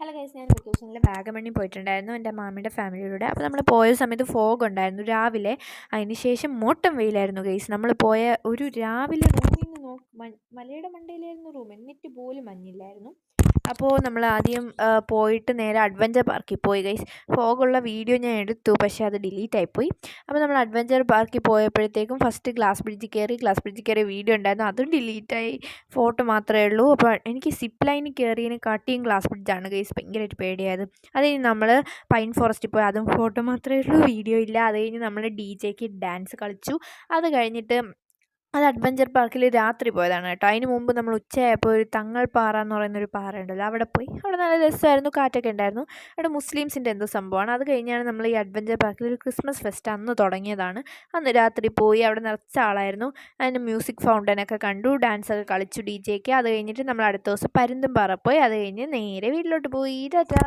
Hello guys, ഞാൻ വെക്കേഷനിൽ വാഗമണ്ണിൽ പോയിട്ടുണ്ടായിരുന്നു എൻ്റെ മാമിയുടെ ഫാമിലിയുടെ. അപ്പോൾ നമ്മൾ പോയ സമയത്ത് ഫോഗ് ഉണ്ടായിരുന്നു രാവിലെ. അതിന് ശേഷം മോട്ടം വെയിലായിരുന്നു ഗൈസ്. നമ്മൾ പോയ ഒരു രാവിലെ റൂമിൽ നിന്ന് മലയുടെ മണ്ടയിലായിരുന്നു റൂം, എന്നിട്ട് പോലും മഞ്ഞില്ലായിരുന്നു. അപ്പോൾ നമ്മൾ ആദ്യം പോയിട്ട് നേരെ അഡ്വഞ്ചർ പാർക്കിൽ പോയി ഗൈസ്. ഫോഗുള്ള വീഡിയോ ഞാൻ എടുത്തു, പക്ഷേ അത് ഡിലീറ്റ് ആയിപ്പോയി. അപ്പോൾ നമ്മൾ അഡ്വഞ്ചർ പാർക്കിൽ പോയപ്പോഴത്തേക്കും ഫസ്റ്റ് ഗ്ലാസ് ബ്രിഡ്ജിൽ കയറിയ വീഡിയോ ഉണ്ടായിരുന്നു, അതും ഡിലീറ്റായി. ഫോട്ടോ മാത്രമേ ഉള്ളൂ. അപ്പോൾ എനിക്ക് സിപ്പ് ലൈനിൽ കയറിയതിനെ കാട്ടിയും ഗ്ലാസ് ബ്രിഡ്ജാണ് ഗൈസ് ഭയങ്കരമായിട്ട് പേടിയായത്. അത് കഴിഞ്ഞ് നമ്മൾ പൈൻ ഫോറസ്റ്റിൽ പോയി, അതും ഫോട്ടോ മാത്രമേ ഉള്ളൂ, വീഡിയോ ഇല്ല. അത് കഴിഞ്ഞ് നമ്മൾ DJ ഡാൻസ് കളിച്ചു. അത് കഴിഞ്ഞിട്ട് അത് അഡ്വഞ്ചർ പാർക്കിൽ രാത്രി പോയതാണ് കേട്ടോ. അതിന് മുമ്പ് നമ്മൾ ഉച്ചയായപ്പോൾ ഒരു തങ്ങൾ പാറ എന്ന് പറയുന്നൊരു പാറ ഉണ്ടല്ലോ, അവിടെ പോയി. അവിടെ നല്ല രസമായിരുന്നു, കാറ്റൊക്കെ ഉണ്ടായിരുന്നു. അവിടെ മുസ്ലിംസിൻ്റെ എന്തോ സംഭവമാണ്. അത് കഴിഞ്ഞാണ് നമ്മൾ ഈ അഡ്വഞ്ചർ പാർക്കിൽ ഒരു ക്രിസ്മസ് ഫെസ്റ്റ് അന്ന് തുടങ്ങിയതാണ്. അന്ന് രാത്രി പോയി, അവിടെ നിറച്ച ആളായിരുന്നു. അതിന് മ്യൂസിക് ഫൗണ്ടനൊക്കെ കണ്ടു, ഡാൻസൊക്കെ കളിച്ചു DJ. അത് കഴിഞ്ഞിട്ട് നമ്മൾ അടുത്ത ദിവസം പരുന്തുംപാറ പോയി. അത് കഴിഞ്ഞ് നേരെ വീട്ടിലോട്ട് പോയി. ടാറ്റാ.